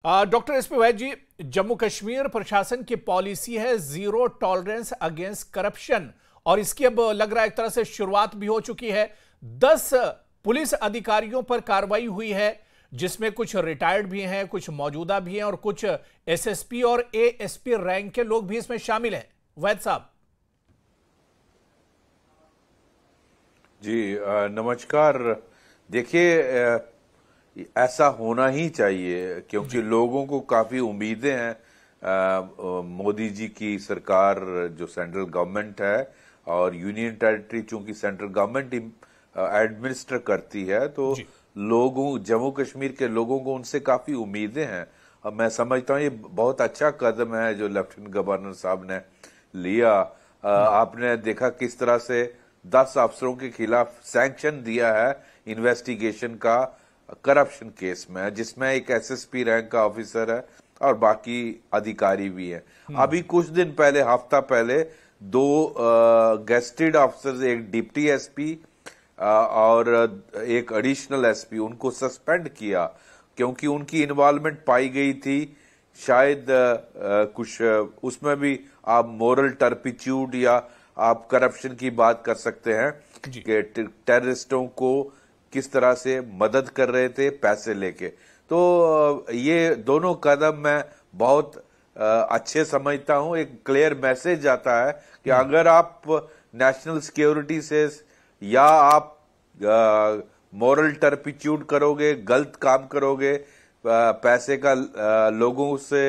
Doctor SP वैद जी, जम्मू कश्मीर प्रशासन की policy है जीरो टॉलरेंस अगेंस्ट करप्शन और इसकी अब लग रहा है एक तरह से शुरुआत भी हो चुकी है। 10 पुलिस अधिकारियों पर कार्रवाई हुई है जिसमें कुछ रिटायर्ड भी हैं, कुछ मौजूदा भी हैं और कुछ एसएसपी और एएसपी रैंक के लोग भी इसमें शामिल हैं। वैद साहब जी नमस्कार। देखिए ऐसा होना ही चाहिए क्योंकि लोगों को काफी उम्मीदें हैं मोदी जी की सरकार जो सेंट्रल गवर्नमेंट है और यूनियन टेरिटरी चूंकि सेंट्रल गवर्नमेंट एडमिनिस्टर करती है तो लोगों जम्मू कश्मीर के लोगों को उनसे काफी उम्मीदें हैं। अब मैं समझता हूँ ये बहुत अच्छा कदम है जो लेफ्टिनेंट गवर्नर साहब ने लिया। आपने देखा किस तरह से 10 अफसरों के खिलाफ सैंक्शन दिया है इन्वेस्टिगेशन का करप्शन केस में, जिसमें एक एसएसपी रैंक का ऑफिसर है और बाकी अधिकारी भी हैं। अभी कुछ दिन पहले, हफ्ता पहले 2 गेस्टेड ऑफिसर्स, एक डिप्टी एसपी और एक एडिशनल एसपी, उनको सस्पेंड किया क्योंकि उनकी इन्वॉल्वमेंट पाई गई थी। शायद कुछ उसमें भी आप मोरल टर्पिट्यूड या आप करप्शन की बात कर सकते हैं कि टेररिस्टों को किस तरह से मदद कर रहे थे पैसे लेके। तो ये दोनों कदम मैं बहुत अच्छे समझता हूं। एक क्लियर मैसेज आता है कि अगर आप नेशनल सिक्योरिटी से या आप मॉरल टर्पिट्यूड करोगे, गलत काम करोगे, पैसे का लोगों से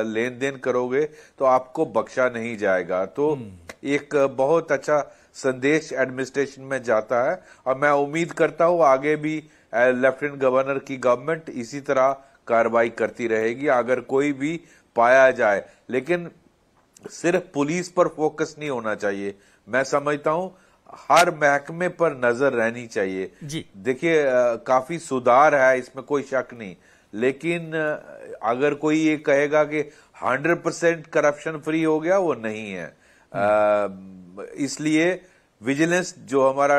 लेन देन करोगे तो आपको बख्शा नहीं जाएगा। तो एक बहुत अच्छा संदेश एडमिनिस्ट्रेशन में जाता है और मैं उम्मीद करता हूं आगे भी लेफ्टिनेंट गवर्नर की गवर्नमेंट इसी तरह कार्रवाई करती रहेगी अगर कोई भी पाया जाए। लेकिन सिर्फ पुलिस पर फोकस नहीं होना चाहिए, मैं समझता हूं हर महकमे पर नजर रहनी चाहिए। देखिए काफी सुधार है, इसमें कोई शक नहीं, लेकिन अगर कोई ये कहेगा कि 100% करप्शन फ्री हो गया, वो नहीं है। इसलिए विजिलेंस जो हमारा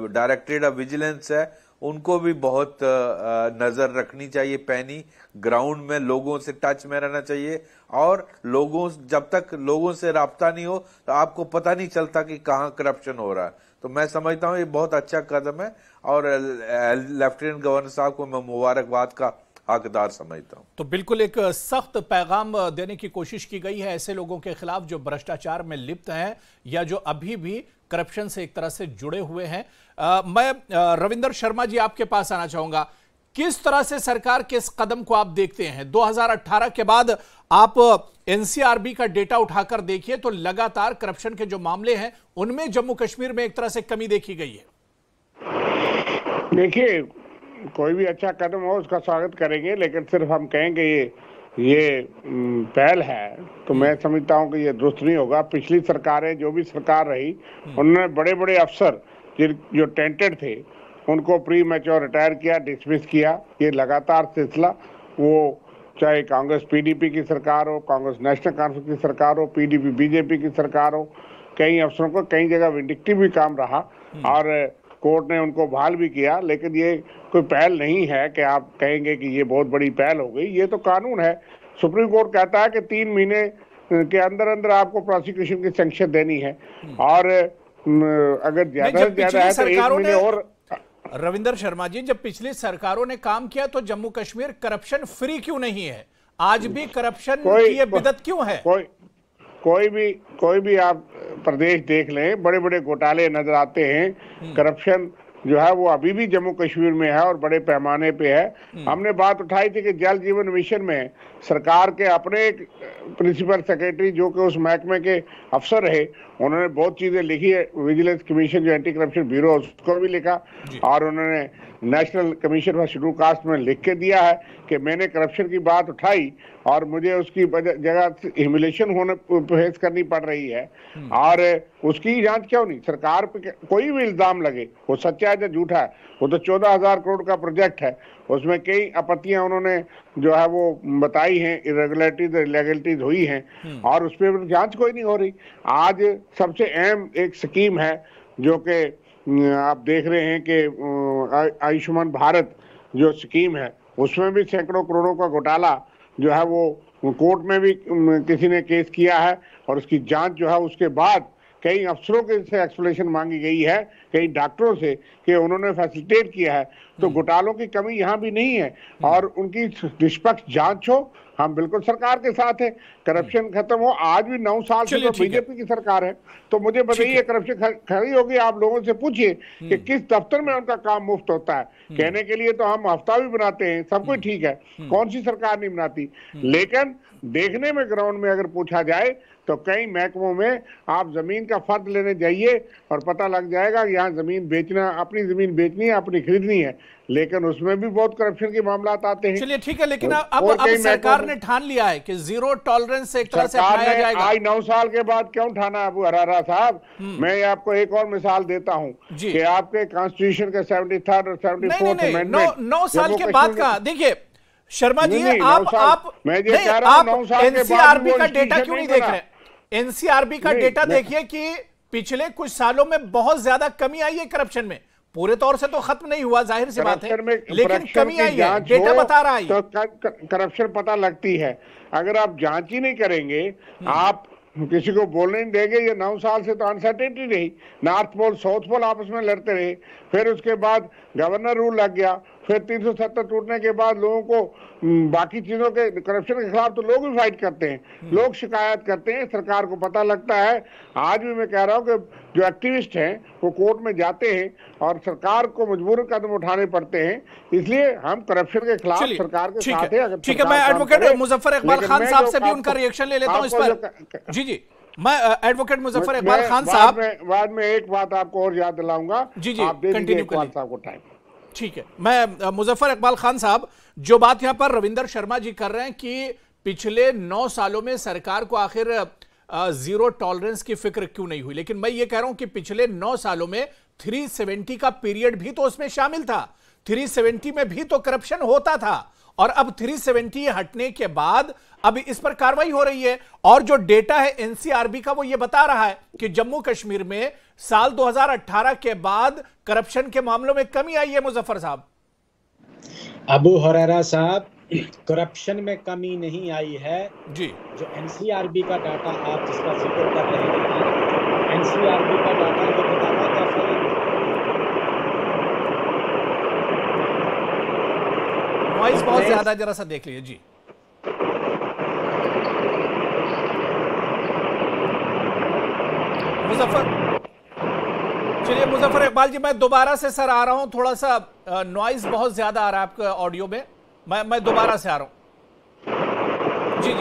डायरेक्टरेट ऑफ विजिलेंस है उनको भी बहुत नजर रखनी चाहिए, पैनी ग्राउंड में लोगों से टच में रहना चाहिए और लोगों जब तक लोगों से राब्ता नहीं हो तो आपको पता नहीं चलता कि कहाँ करप्शन हो रहा है। तो मैं समझता हूँ ये बहुत अच्छा कदम है और लेफ्टिनेंट गवर्नर साहब को मैं मुबारकबाद का हकदार समझता हूं। तो बिल्कुल एक सख्त पैगाम देने की कोशिश की गई है ऐसे लोगों के खिलाफ जो भ्रष्टाचार में लिप्त हैं या जो अभी भी करप्शन से एक तरह से जुड़े हुए हैं। मैं रविंदर शर्मा जी आपके पास आना चाहूंगा, किस तरह से सरकार के इस कदम को आप देखते हैं? 2018 के बाद आप एनसीआरबी का डेटा उठाकर देखिए तो लगातार करप्शन के जो मामले हैं उनमें जम्मू कश्मीर में एक तरह से कमी देखी गई है। देखिए कोई भी अच्छा कदम हो उसका स्वागत करेंगे, लेकिन सिर्फ हम कहेंगे ये पहल है तो मैं समझता हूं कि ये दुरुस्त नहीं होगा। पिछली सरकारें जो भी सरकार रही उन्होंने बड़े बड़े अफसर जो टेंटेड थे उनको प्री मैच्योर रिटायर किया, डिसमिस किया। ये लगातार सिलसिला, वो चाहे कांग्रेस पीडीपी की सरकार हो, कांग्रेस नेशनल कॉन्फ्रेंस की सरकार हो, पीडीपी बीजेपी की सरकार हो, कई अफसरों को कई जगह विंडिक्टिव भी काम रहा और कोर्ट ने उनको बहाल भी किया। लेकिन ये कोई पहल नहीं है कि आप कहेंगे कि ये बहुत बड़ी पहल हो गई। ये तो कानून है। सुप्रीम कोर्ट कहता है कि 3 महीने के अंदर अंदर आपको प्रोसिक्यूशन की सैंक्शन देनी है और अगर ज्यादा से ज्यादा है तो 1 महीने और। रविंदर शर्मा जी, जब पिछली सरकारों ने काम किया तो जम्मू कश्मीर करप्शन फ्री क्यों नहीं है? आज भी करप्शन की ये बिदत क्यों है? कोई भी आप प्रदेश देख लें, बड़े बड़े घोटाले नजर आते हैं। करप्शन जो है वो अभी भी जम्मू कश्मीर में है और बड़े पैमाने पे है। हमने बात उठाई थी कि जल जीवन मिशन में सरकार के अपने प्रिंसिपल सेक्रेटरी जो कि उस महकमे के अफसर रहे, उन्होंने बहुत चीजें लिखी है। विजिलेंस कमीशन जो एंटी करप्शन ब्यूरो उसको भी लिखा और उन्होंने national commission for schedule caste में लिख के दिया है कि मैंने करप्शन की बात उठाई और मुझे उसकी जगह ह्यूमिलेशन होने फेस करनी पड़ रही है और उसकी जांच क्यों नहीं? सरकार पे कोई भी इल्जाम लगे, वो सच्चा है या झूठा है, वो तो 14,000 करोड़ का प्रोजेक्ट है, उसमें कई आपत्तियां उन्होंने जो है वो बताई हैं, इरेगुलरिटीज इलीगलिटीज हुई हैं और उस पर जांच कोई नहीं हो रही। आज सबसे अहम एक स्कीम है जो कि आप देख रहे हैं कि आयुष्मान भारत जो स्कीम है उसमें भी सैकड़ों करोड़ों का घोटाला जो है वो कोर्ट में भी किसी ने केस किया है, और उसकी जांच जो है उसके बाद कई अफसरों के से एक्सप्लेनेशन मांगी गई है, कई डॉक्टरों से, कि उन्होंने फैसिलिटेट किया है। तो घोटालों की कमी यहाँ भी नहीं है, और उनकी निष्पक्ष जांच हो। हम बिल्कुल सरकार के साथ है, करप्शन खत्म हो। आज भी 9 साल से तो बीजेपी की सरकार है, तो मुझे बताइए करप्शन खड़ी होगी? आप लोगों से पूछिए कि किस दफ्तर में उनका काम मुफ्त होता है। कहने के लिए तो हम हफ्ता भी बनाते हैं, सब कुछ ठीक है, कौन सी सरकार नहीं बनाती, लेकिन देखने में ग्राउंड में अगर पूछा जाए तो कई महकमों में आप जमीन का फर्द लेने जाइए और पता लग जाएगा कि यहाँ जमीन बेचना, अपनी जमीन बेचनी है, अपनी खरीदनी है, लेकिन उसमें भी बहुत करप्शन के मामला आते हैं। चलिए ठीक है, लेकिन अब सरकार ने ठान लिया है कि जीरो टॉलरेंस से एक तरह से अपनाया जाएगा। आज 9 साल के बाद क्यों ठाना अबू हरारा साहब? मैं आपको एक और मिसाल देता हूँ कि आपके कॉन्स्टिट्यूशन के 73rd और 74th अमेंडमेंट 9 साल के बाद का, देखिए शर्मा जी, आप एनसीआरबी का डेटा क्यों नहीं देख रहे? एनसीआरबी का डेटा देखिए कि पिछले कुछ सालों में बहुत ज्यादा कमी आई है करप्शन में। पूरे तौर से तो खत्म नहीं हुआ, जाहिर सी बात है, लेकिन कमी आई है, डेटा बता रहा है। तो करप्शन पता लगती है। अगर आप जांच ही नहीं करेंगे, आप किसी को बोलने नहीं देंगे, ये 9 साल से तो अनसर्टेनिटी रही, नॉर्थ पोल साउथ पोल आपस में लड़ते रहे, फिर उसके बाद गवर्नर रूल लग गया, फिर 370 टूटने के बाद लोगों को बाकी चीजों के करप्शन के खिलाफ तो लोग भी फाइट करते हैं, लोग शिकायत करते हैं, सरकार को पता लगता है। आज भी मैं कह रहा हूं कि जो एक्टिविस्ट हैं वो कोर्ट में जाते हैं और सरकार को मजबूरन कदम उठाने पड़ते हैं। इसलिए हम करप्शन के खिलाफ सरकार के साथ हैं। ठीक है, मैं एडवोकेट मुजफ्फर इकबाल खान साहब से भी उनका रिएक्शन ले लेता हूं इस पर। जी मैं एडवोकेट मुजफ्फर इकबाल खान साहब, बाद में एक बात आपको और याद दिलाऊंगा। जी आप दे दीजिए इकबाल साहब को टाइम। ठीक है, मैं मुजफ्फर इकबाल खान साहब, जो बात यहां पर रविंदर शर्मा जी कर रहे हैं कि पिछले 9 सालों में सरकार को आखिर जीरो टॉलरेंस की फिक्र क्यों नहीं हुई, लेकिन मैं ये कह रहा हूं कि पिछले 9 सालों में 370 का पीरियड भी तो उसमें शामिल था। 370 में भी तो करप्शन होता था, और अब 370 हटने के बाद अब इस पर कार्रवाई हो रही है। और जो डेटा है एनसीआरबी का, वो ये बता रहा है कि जम्मू कश्मीर में साल 2018 के बाद करप्शन के मामलों में कमी आई है। मुजफ्फर साहब, अबू हुरैरा साहब, करप्शन में कमी नहीं आई है जी। जो एनसीआरबी का डाटा आप जिसका जिक्र कर रहे हैं, एनसीआरबी का डाटा ये बताता कैसा है। नॉइज बहुत ज्यादा, जरा सा देख लीजिए जी। चलिए मुजफ्फर इकबाल जी, मैं दोबारा से सर आ रहा हूं, थोड़ा सा नॉइज बहुत ज्यादा आ रहा है आपके ऑडियो में, मैं दोबारा से आ रहा हूं। जी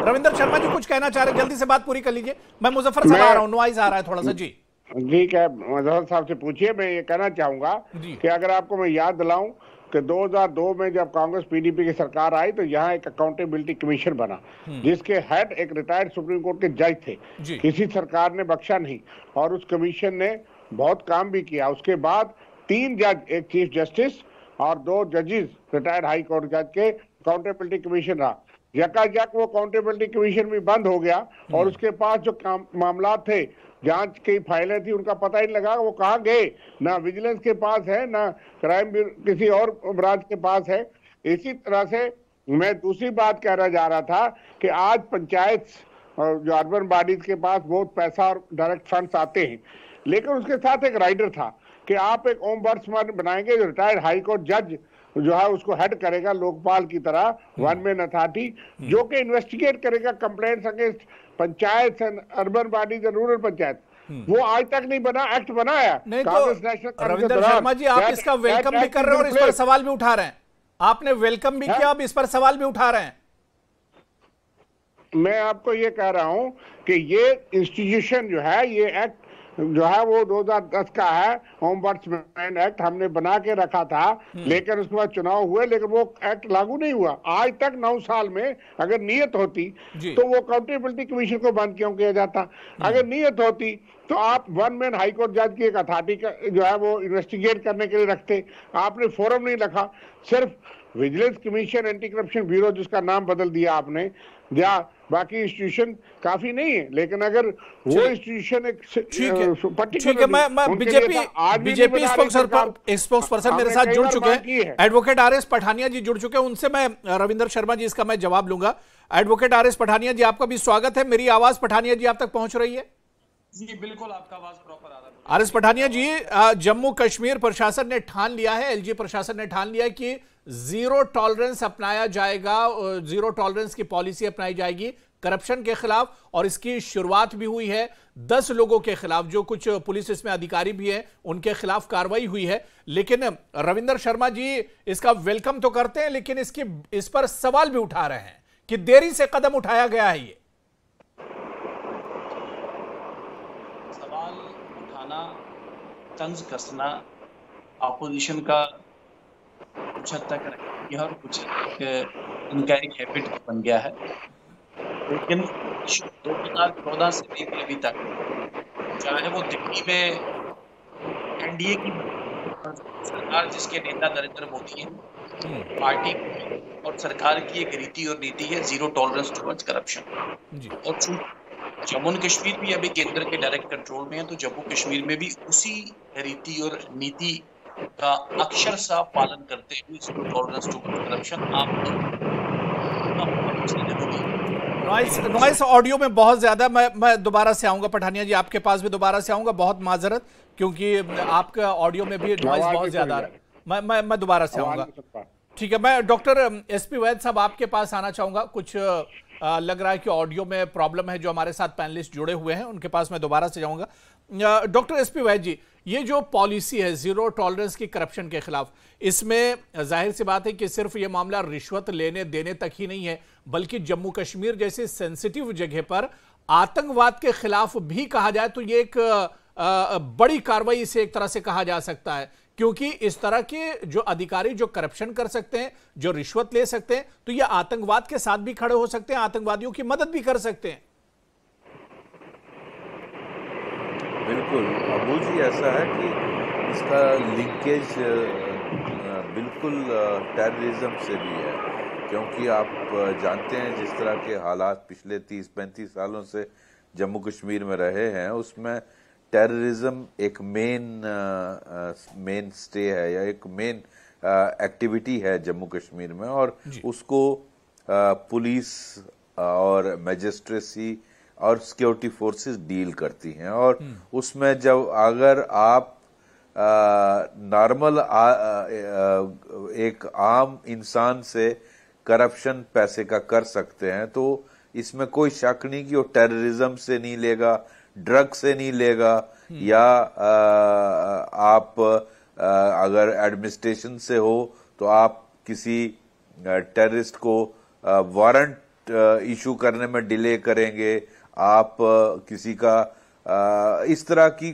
रविंदर शर्मा जी कुछ कहना चाह रहे, जल्दी से बात पूरी कर लीजिए। मैं मुजफ्फर साहब आ रहा हूं, नॉइज आ रहा है थोड़ा सा। जी ठीक है, मुजफ्फर साहब से पूछिए। मैं ये कहना चाहूंगा कि अगर आपको मैं याद दिलाऊं कि 2002 में जब कांग्रेस पीडीपी की सरकार आई तो यहाँ एक अकाउंटेबिलिटी कमीशन बना, जिसके हेड एक रिटायर्ड सुप्रीम कोर्ट के जज थे। किसी सरकार ने बख्शा नहीं, और उस कमीशन ने बहुत काम भी किया। उसके बाद 3 जज, एक चीफ जस्टिस और 2 जजेस रिटायर्ड हाई कोर्ट जज के अकाउंटेबिलिटी कमीशन रहा। यकायक वो अकाउंटेबिलिटी कमीशन भी बंद हो गया, और उसके पास जो मामला थे, जांच की फाइलें थी, उनका पता ही लगा वो कहाँ गए। ना विजिलेंस के पास है, ना क्राइम किसी और ब्रांच के पास है। इसी तरह से मैं दूसरी बात कहना जा रहा था कि आज पंचायत और जो अर्बन बॉडीज के पास बहुत पैसा और डायरेक्ट फंड्स आते हैं, लेकिन उसके साथ एक राइडर था कि आप एक ओम्बड्समैन बनाएंगे जो रिटायर्ड हाई कोर्ट जज जो है उसको हेड करेगा, लोकपाल की तरह, वन मैन अथॉरिटी, जो कि इन्वेस्टिगेट करेगा complaints against panchayat and urban bodies and rural panchayat. वो आज तक नहीं बना, एक्ट बनाया नहीं तो रविंदर शर्मा जी, आप इसका वेलकम भी कर रहे हैं और इस पर सवाल भी उठा रहे हैं। आपने वेलकम भी किया, अब इस पर सवाल भी उठा रहे हैं। मैं आपको ये कह रहा हूं कि ये इंस्टीट्यूशन जो है, ये एक्ट जो है वो 2010 का है, ओम्बड्समैन एक्ट हमने बना के रखा था, लेकिन उसके बाद चुनाव हुए, लेकिन वो एक्ट लागू नहीं हुआ आज तक। 9 साल में अगर नियत होती तो वो अकाउंटेबिलिटी कमीशन को बंद क्यों किया जाता? अगर नियत होती तो आप वन मैन हाई कोर्ट जज की एक अथॉरिटी जो है वो इन्वेस्टिगेट करने के लिए रखते। आपने फोरम नहीं रखा, सिर्फ vigilance commission, anti corruption bureau जिसका नाम बदल दिया आपने, या बाकी इंस्टीट्यूशन काफी नहीं है, लेकिन अगर वो इंस्टीट्यूशन एक ठीक है, मैं बीजेपी स्पोक्स पर्सन मेरे साथ जुड़ चुके हैं, एडवोकेट आर एस पठानिया जी जुड़ चुके हैं, उनसे मैं रविंदर शर्मा जी इसका मैं जवाब लूंगा। एडवोकेट आर एस पठानिया जी, आपका भी स्वागत है। मेरी आवाज पठानिया जी आप तक पहुंच रही है? जी बिल्कुल, आपका आवाज प्रॉपर आ रहा है। आर एस पठानिया जी, जम्मू कश्मीर प्रशासन ने ठान लिया है, एलजी प्रशासन ने ठान लिया है कि जीरो टॉलरेंस अपनाया जाएगा, जीरो टॉलरेंस की पॉलिसी अपनाई जाएगी करप्शन के खिलाफ, और इसकी शुरुआत भी हुई है। 10 लोगों के खिलाफ, जो कुछ पुलिस इसमें अधिकारी भी हैं, उनके खिलाफ कार्रवाई हुई है। लेकिन रविंदर शर्मा जी इसका वेलकम तो करते हैं, लेकिन इस पर सवाल भी उठा रहे हैं कि देरी से कदम उठाया गया है। ये सवाल उठाना, तंज कसना ऑपोजिशन का कुछ हद तक यह और कुछ इनका एक हैबिट बन गया है। लेकिन 2014 से लेकर अभी तक, चाहे वो दिल्ली में एनडीए की सरकार जिसके नेता नरेंद्र मोदी हैं, पार्टी और सरकार की एक रीति और नीति है जीरो टॉलरेंस टुवर्ड्स करप्शन। और जम्मू एंड कश्मीर भी अभी केंद्र के डायरेक्ट कंट्रोल में है, तो जम्मू कश्मीर में भी उसी रीति और नीति का अक्षरशः पालन करते हुए zero tolerance towards corruption noise audio में बहुत ज्यादा। मैं दोबारा से आऊंगा पठानिया जी, आपके पास भी दोबारा से आऊंगा, बहुत माजरत, क्योंकि आपका ऑडियो में भी नॉइस बहुत ज्यादा आ रहा है। मैं दोबारा से आऊंगा। ठीक है, मैं डॉक्टर एसपी वैद साहब आपके पास आना चाहूंगा। कुछ लग रहा है कि ऑडियो में प्रॉब्लम है। जो हमारे साथ पैनलिस्ट जुड़े हुए हैं उनके पास मैं दोबारा से जाऊंगा। डॉक्टर एसपी वैद जी, ये जो पॉलिसी है जीरो टॉलरेंस की करप्शन के खिलाफ, इसमें जाहिर सी बात है कि सिर्फ ये मामला रिश्वत लेने देने तक ही नहीं है, बल्कि जम्मू कश्मीर जैसे सेंसिटिव जगह पर आतंकवाद के खिलाफ भी कहा जाए तो ये एक बड़ी कार्रवाई इसे एक तरह से कहा जा सकता है, क्योंकि इस तरह के जो अधिकारी जो करप्शन कर सकते हैं, जो रिश्वत ले सकते हैं, तो ये आतंकवाद के साथ भी खड़े हो सकते हैं, आतंकवादियों की मदद भी कर सकते हैं। बिल्कुल अबू जी, ऐसा है कि इसका लिंकेज बिल्कुल टेररिज्म से भी है, क्योंकि आप जानते हैं जिस तरह के हालात पिछले 30-35 सालों से जम्मू कश्मीर में रहे हैं, उसमें टेररिज्म एक मेन स्टे है या एक मेन एक्टिविटी है जम्मू कश्मीर में, और उसको पुलिस और मैजिस्ट्रेसी और सिक्योरिटी फोर्सेस डील करती हैं। और उसमें जब अगर आप नॉर्मल एक आम इंसान से करप्शन पैसे का कर सकते हैं, तो इसमें कोई शक नहीं कि वो टेररिज्म से नहीं लेगा, ड्रग से नहीं लेगा, या आप अगर एडमिनिस्ट्रेशन से हो तो आप किसी टेररिस्ट को वारंट इशू करने में डिले करेंगे, आप किसी का इस तरह की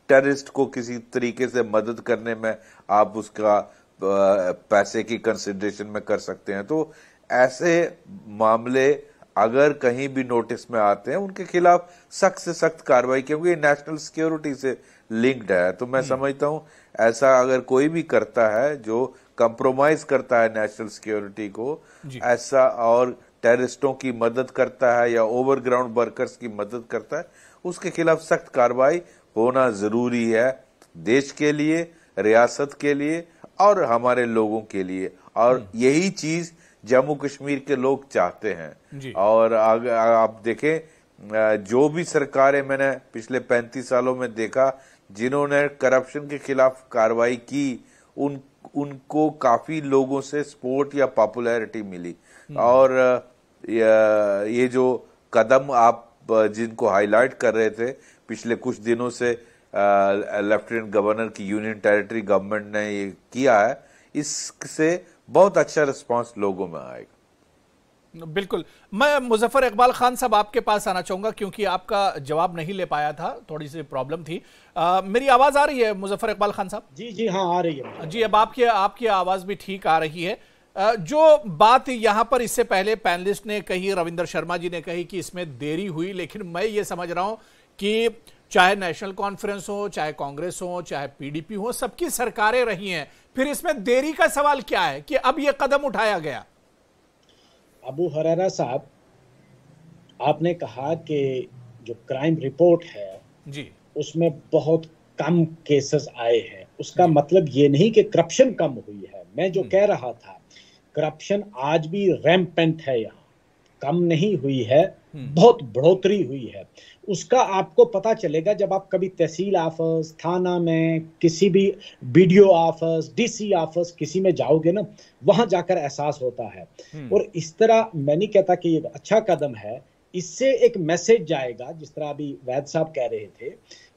टेररिस्ट को किसी तरीके से मदद करने में आप उसका पैसे की कंसिडरेशन में कर सकते हैं। तो ऐसे मामले अगर कहीं भी नोटिस में आते हैं, उनके खिलाफ सख्त से सख्त कार्रवाई, क्योंकि ये नेशनल सिक्योरिटी से लिंक्ड है। तो मैं समझता हूं ऐसा अगर कोई भी करता है जो कंप्रोमाइज करता है नेशनल सिक्योरिटी को, ऐसा और टेररिस्टों की मदद करता है या ओवरग्राउंड वर्कर्स की मदद करता है, उसके खिलाफ सख्त कार्रवाई होना जरूरी है, देश के लिए, रियासत के लिए और हमारे लोगों के लिए। और यही चीज जम्मू कश्मीर के लोग चाहते हैं। और आप देखें जो भी सरकारें मैंने पिछले 35 सालों में देखा जिन्होंने करप्शन के खिलाफ कार्रवाई की, उनको काफी लोगों से सपोर्ट या पॉपुलैरिटी मिली। और ये जो कदम आप जिनको हाईलाइट कर रहे थे पिछले कुछ दिनों से लेफ्टिनेंट गवर्नर की यूनियन टेरिटरी गवर्नमेंट ने ये किया है, इससे बहुत अच्छा रिस्पांस लोगों में आएगा। बिल्कुल। मैं मुजफ्फर इकबाल खान साहब आपके पास आना चाहूंगा, क्योंकि आपका जवाब नहीं ले पाया था, थोड़ी सी प्रॉब्लम थी। मेरी आवाज आ रही है मुजफ्फर इकबाल खान साहब? जी हाँ आ रही है जी। अब आपकी आवाज भी ठीक आ रही है। जो बात यहां पर इससे पहले पैनलिस्ट ने कही, रविंदर शर्मा जी ने कही कि इसमें देरी हुई, लेकिन मैं ये समझ रहा हूं कि चाहे नेशनल कॉन्फ्रेंस हो, चाहे कांग्रेस हो, चाहे पीडीपी हो, सबकी सरकारें रही हैं। फिर इसमें देरी का सवाल क्या है कि अब यह कदम उठाया गया? अबू हरेरा साहब, आपने कहा कि जो क्राइम रिपोर्ट है जी, उसमें बहुत कम केसेस आए हैं। उसका मतलब ये नहीं कि करप्शन कम हुई है। मैं जो कह रहा था, करप्शन आज भी रैम्पेंट है, यहाँ कम नहीं हुई है, बहुत बढ़ोतरी हुई है। उसका आपको पता चलेगा जब आप कभी तहसील ऑफिस, थाना में, किसी भी बीडीओ ऑफिस, डीसी ऑफिस किसी में जाओगे ना, वहां जाकर एहसास होता है। और इस तरह मैं नहीं कहता कि ये अच्छा कदम है, इससे एक मैसेज जाएगा, जिस तरह अभी वैद साहब कह रहे थे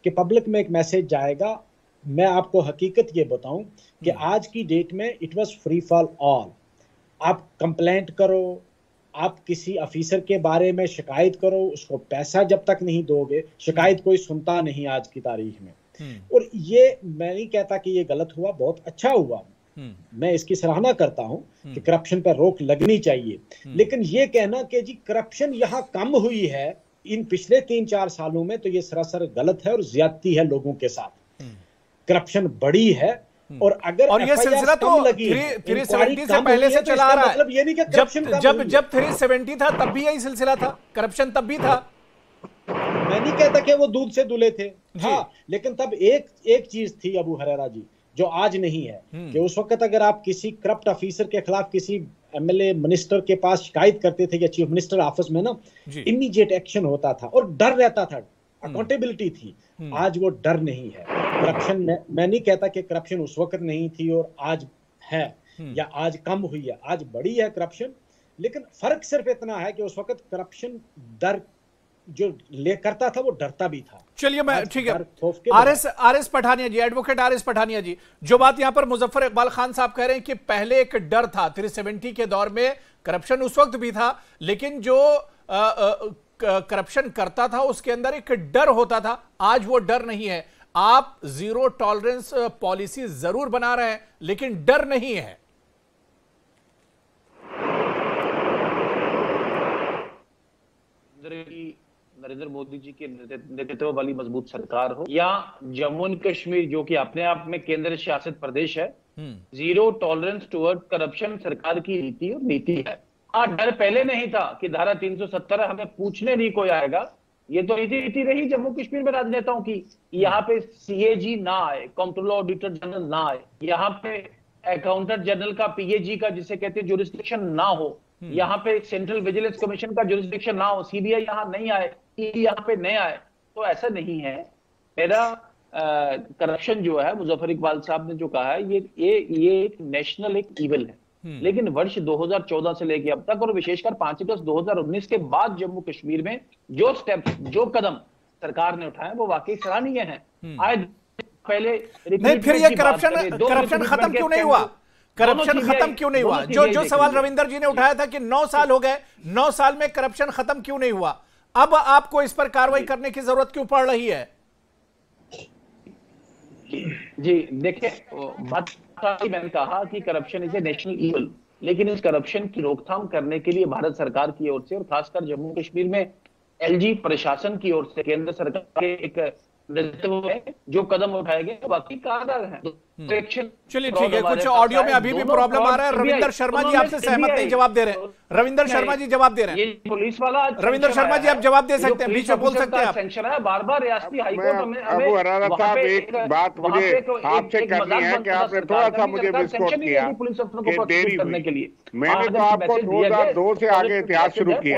कि पब्लिक में एक मैसेज जाएगा। मैं आपको हकीकत ये बताऊं कि आज की डेट में it was free for all. आप कंप्लेंट करो, आप किसी अफिसर के बारे में शिकायत करो, उसको पैसा जब तक नहीं दोगे, शिकायत कोई सुनता नहीं आज की तारीख में। और ये मैं नहीं कहता कि ये गलत हुआ, बहुत अच्छा हुआ, मैं इसकी सराहना करता हूं कि करप्शन पर रोक लगनी चाहिए। लेकिन ये कहना कि जी करप्शन यहाँ कम हुई है इन पिछले 3-4 सालों में, तो ये सरासर गलत है और ज्यादती है लोगों के साथ। करप्शन बढ़ी है, और अगर और ये सिलसिला तो 370 से पहले से चला आ रहा है। मतलब ये नहीं कि जब 370 था तब भी यही सिलसिला था, करप्शन तब भी था। मैं नहीं कहता कि वो दूध से दुले थे, हाँ, लेकिन तब एक चीज थी अबू हरेरा जी जो आज नहीं है, कि उस वक्त अगर आप किसी करप्ट ऑफिसर के खिलाफ किसी एमएलए मिनिस्टर के पास शिकायत करते थे या चीफ मिनिस्टर ऑफिस में ना, इमीडिएट एक्शन होता था और डर रहता था, अकाउंटेबिलिटी थी। आज वो डर नहीं है। करप्शन मैं नहीं कहता कि करप्शन उस वक्त नहीं थी और आज है या आज कम हुई है, आज बढ़ी है करप्शन। लेकिन फर्क सिर्फ इतना है कि उस वक्त करप्शन डर जो ले करता था वो डरता भी था। चलिए, मैं ठीक है, आरएस पठानिया जी, एडवोकेट आरएस पठानिया जी, जो बात यहां पर मुजफ्फर इकबाल खान साहब कह रहे हैं कि पहले एक डर था, 370 के दौर में करप्शन उस वक्त भी था, लेकिन जो करप्शन करता था उसके अंदर एक डर होता था, आज वो डर नहीं है। आप जीरो टॉलरेंस पॉलिसी जरूर बना रहे हैं, लेकिन डर नहीं है। नरेंद्र मोदी जी के नेतृत्व वाली मजबूत सरकार हो या जम्मू एंड कश्मीर जो कि अपने आप में केंद्र शासित प्रदेश है, जीरो टॉलरेंस टुवर्ड करप्शन सरकार की नीति और नीति है। डर पहले नहीं था कि धारा 370 हमें पूछने नहीं कोई आएगा। ये तो नीति रही जम्मू कश्मीर में राजनेताओं की, यहाँ पे सीएजी ना आए, कंट्रोलर ऑडिटर जनरल ना आए, यहाँ पे अकाउंटेंट जनरल का पीएजी का जिसे कहते हैं जुरिस्डिक्शन ना हो, यहाँ पे सेंट्रल विजिलेंस कमीशन का जुरिस्डिक्शन ना हो, सीबीआई यहाँ नहीं आए, ईडी यहाँ पे नहीं आए। तो ऐसा नहीं है। मेरा करप्शन जो है, मुजफ्फर इकबाल साहब ने जो कहा है, ये एक नेशनल एक ईवल है। लेकिन वर्ष 2014 से लेकर अब तक और विशेषकर 5 अगस्त 2019 के बाद जम्मू कश्मीर में जो स्टेप्स, जो कदम सरकार ने उठाए वो वाकई सराहनीय हैं। आज पहले नहीं, फिर ये करप्शन खत्म क्यों नहीं हुआ? करप्शन खत्म क्यों नहीं हुआ? जो सवाल रविंदर जी ने उठाया था कि 9 साल हो गए, 9 साल में करप्शन खत्म क्यों नहीं हुआ? अब आपको इस पर कार्रवाई करने की जरूरत क्यों पड़ रही है? जी देखिए, मैंने कहा कि corruption is a national evil, लेकिन इस करप्शन की रोकथाम करने के लिए भारत सरकार की ओर से और खासकर जम्मू कश्मीर में एलजी प्रशासन की ओर से केंद्र सरकार के एक नेतृत्व में जो कदम उठाए गए वाकई कारगर हैं। चलिए ठीक है, कुछ ऑडियो में अभी भी प्रॉब्लम आ रहा है। रविंदर शर्मा जी आपसे सहमत नहीं, जवाब दे रहे हैं। रविंदर शर्मा जी जवाब दे रहे हैं। पुलिस वाला रविंदर शर्मा जी आप जवाब दे सकते हैं, बीच में बोल सकते हैं आप। सेंक्शन है बार-बार रियासती हाईकोर्ट में। अबू हरारा साहब, एक बात मुझे आपसे करनी है कि आपने थोड़ा सा मुझे मिसकोट किया कि देरी करने के लिए। मैंने तो आपको 2002 से आगे इतिहास शुरू किया,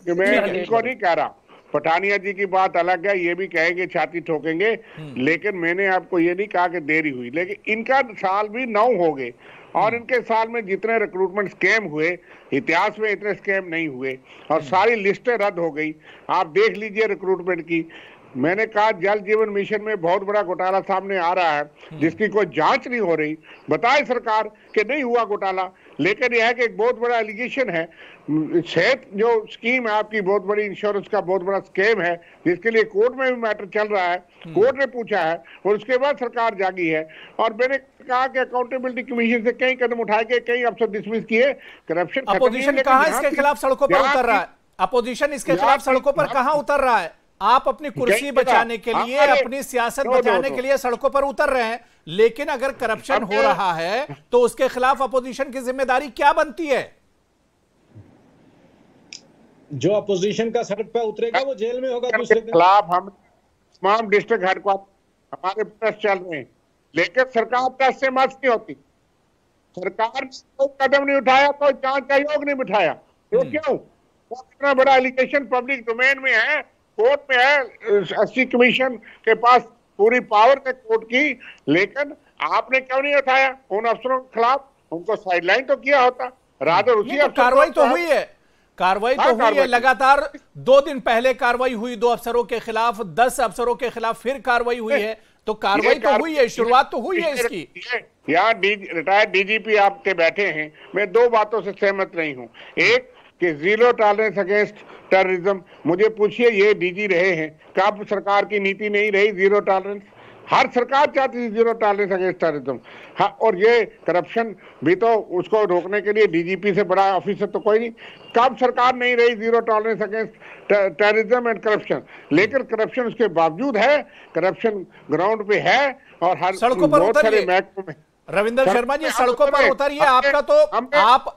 मैं इनको नहीं कह रहा। पठानिया जी की बात अलग है, ये भी कहेंगे छाती ठोकेंगे, लेकिन मैंने आपको ये नहीं कहा कि देरी हुई। लेकिन इनका साल भी 9 हो गए और इनके साल में जितने रिक्रूटमेंट स्कैम हुए, इतिहास में इतने स्कैम नहीं हुए और सारी लिस्टें रद्द हो गई। आप देख लीजिए रिक्रूटमेंट की। मैंने कहा जल जीवन मिशन में बहुत बड़ा घोटाला सामने आ रहा है जिसकी कोई जांच नहीं हो रही। बताए सरकार कि नहीं हुआ घोटाला, लेकिन यह है कि एक बहुत बड़ा एलिगेशन है। सेहत जो स्कीम है आपकी, बहुत बड़ी इंश्योरेंस का बहुत बड़ा स्कैम है जिसके लिए कोर्ट में भी मैटर चल रहा है, कोर्ट ने पूछा है और उसके बाद सरकार जागी है। और मैंने कहा कि अकाउंटेबिलिटी कमीशन से कई कदम उठाए गए, कई अफसर डिसमिस किए। करप्शन अपोजिशन कहां इसके खिलाफ सड़कों पर उतर रहा है? अपोजिशन इसके खिलाफ सड़कों पर कहां उतर रहा है? आप अपनी कुर्सी बचाने के लिए, अपनी सियासत बचाने के लिए सड़कों पर उतर रहे हैं, लेकिन अगर करप्शन हो रहा है तो उसके खिलाफ अपोजिशन की जिम्मेदारी क्या बनती है? जो अपोजिशन का सड़क पर उतरेगा वो जेल में होगा। दूसरे दिन खिलाफ हम तमाम डिस्ट्रिक्ट हेडक्वार्टर हमारे प्रेस चल रहे हैं, लेकिन सरकार प्रेस से मत नहीं होती। सरकार ने कोई कदम नहीं उठाया, कोई जांच आयोग नहीं बिठाया। तो क्यों? इतना बड़ा एलिगेशन पब्लिक डोमेन में है, कोर्ट में है, एससी कमीशन के पास पूरी पावर है कोर्ट की, लेकिन आपने क्यों नहीं उठाया? उन अफसरों के खिलाफ उनको साइडलाइन तो किया होता। रादर उसी कार्रवाई तो हुई है, कार्रवाई तो हुई है। लगातार 2 दिन पहले कार्रवाई हुई 2 अफसरों के खिलाफ, 10 अफसरों के खिलाफ फिर कार्रवाई हुई है। तो कार्रवाई तो हुई है, शुरुआत तो हुई है इसकी। यहाँ रिटायर्ड डीजीपी आपके बैठे हैं, मैं 2 बातों से सहमत नहीं हूँ। एक कि जीरो टॉलरेंस अगेंस्ट टेररिज्म, मुझे पूछिए ये डीजी रहे हैं, कब सरकार की नीति नहीं रही जीरो टॉलरेंस? हर सरकार चाहती थी जीरो टॉलरेंस अगेंस्ट टेररिज्म। हाँ, और ये करप्शन भी तो उसको रोकने के लिए डीजीपी से बड़ा ऑफिसर तो कोई नहीं। कब सरकार नहीं रही zero tolerance against terrorism and corruption? लेकिन करप्शन उसके बावजूद है, करप्शन ग्राउंड पे है और हर सड़कों पर बहुत सारे महकमों में। रविंदर शर्मा जी, सड़कों पर उतरिए। आपका तो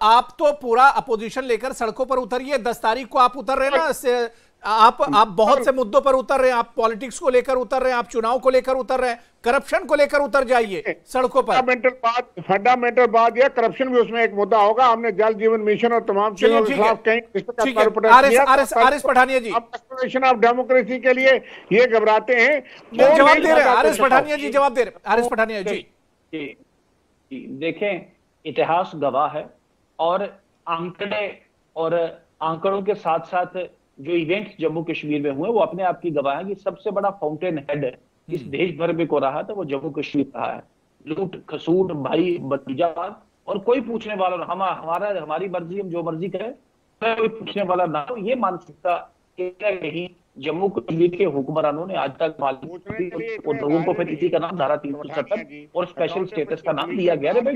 आप तो पूरा अपोजिशन लेकर सड़कों पर उतरिए। 10 तारीख को आप उतर रहे हैं ना, आप बहुत से मुद्दों पर उतर रहे हैं। आप पॉलिटिक्स को लेकर उतर रहे हैं, आप चुनाव को लेकर उतर रहे हैं, करप्शन को लेकर उतर जाइए सड़कों पर। फंडामेंटल बात यह, करप्शन भी उसमें एक मुद्दा होगा। हमने जल जीवन मिशन और तमाम चीजों के खिलाफ कहीं आरिस पठानिया जी ऑफ डेमोक्रेसी के लिए ये घबराते हैं। जवाब दे रहे हैं आरिस पठानिया जी, जवाब दे रहे हैं आरिस पठानिया जी। देखें, इतिहास गवाह है और आंकड़े और आंकड़ों के साथ साथ जो इवेंट जम्मू कश्मीर में हुए वो अपने आप की गवाह है कि सबसे बड़ा फाउंटेन हेड इस देश भर में को रहा था वो जम्मू कश्मीर रहा है। लूट खसूट भाई भतीजावाद, और कोई पूछने वाला हमारी मर्जी, हम जो मर्जी करें, कोई पूछने वाला ना हो, ये मानसिकता कहीं जम्मू कश्मीर के हुक्मरानों ने आज तक और लोगों को फिर इसी का नाम धारा 370 और स्पेशल स्टेटस का नाम दिया गया है।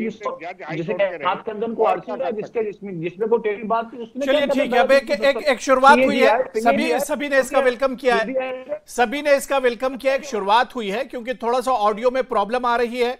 जिसे हाथ कंगन को आरसी जिसमें को टेढ़ी बात थी उसने। चलिए ठीक है, अब एक शुरुआत हुई है, सभी ने इसका वेलकम किया है, सभी ने इसका वेलकम किया। एक शुरुआत हुई है क्योंकि थोड़ा सा ऑडियो में प्रॉब्लम आ रही है,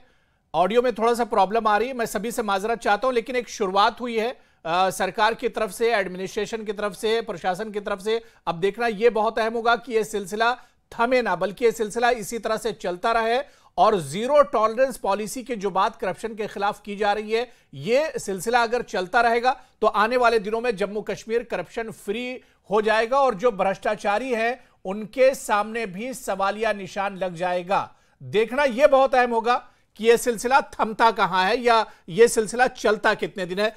ऑडियो में थोड़ा सा प्रॉब्लम आ रही है, मैं सभी से माजरत चाहता हूं, लेकिन एक शुरुआत हुई है सरकार की तरफ से, एडमिनिस्ट्रेशन की तरफ से, प्रशासन की तरफ से। अब देखना यह बहुत अहम होगा कि यह सिलसिला थमे ना, बल्कि यह सिलसिला इसी तरह से चलता रहे और जीरो टॉलरेंस पॉलिसी की जो बात करप्शन के खिलाफ की जा रही है, यह सिलसिला अगर चलता रहेगा तो आने वाले दिनों में जम्मू कश्मीर करप्शन फ्री हो जाएगा और जो भ्रष्टाचारी हैं उनके सामने भी सवालिया निशान लग जाएगा। देखना यह बहुत अहम होगा कि यह सिलसिला थमता कहां है या यह सिलसिला चलता कितने दिन है।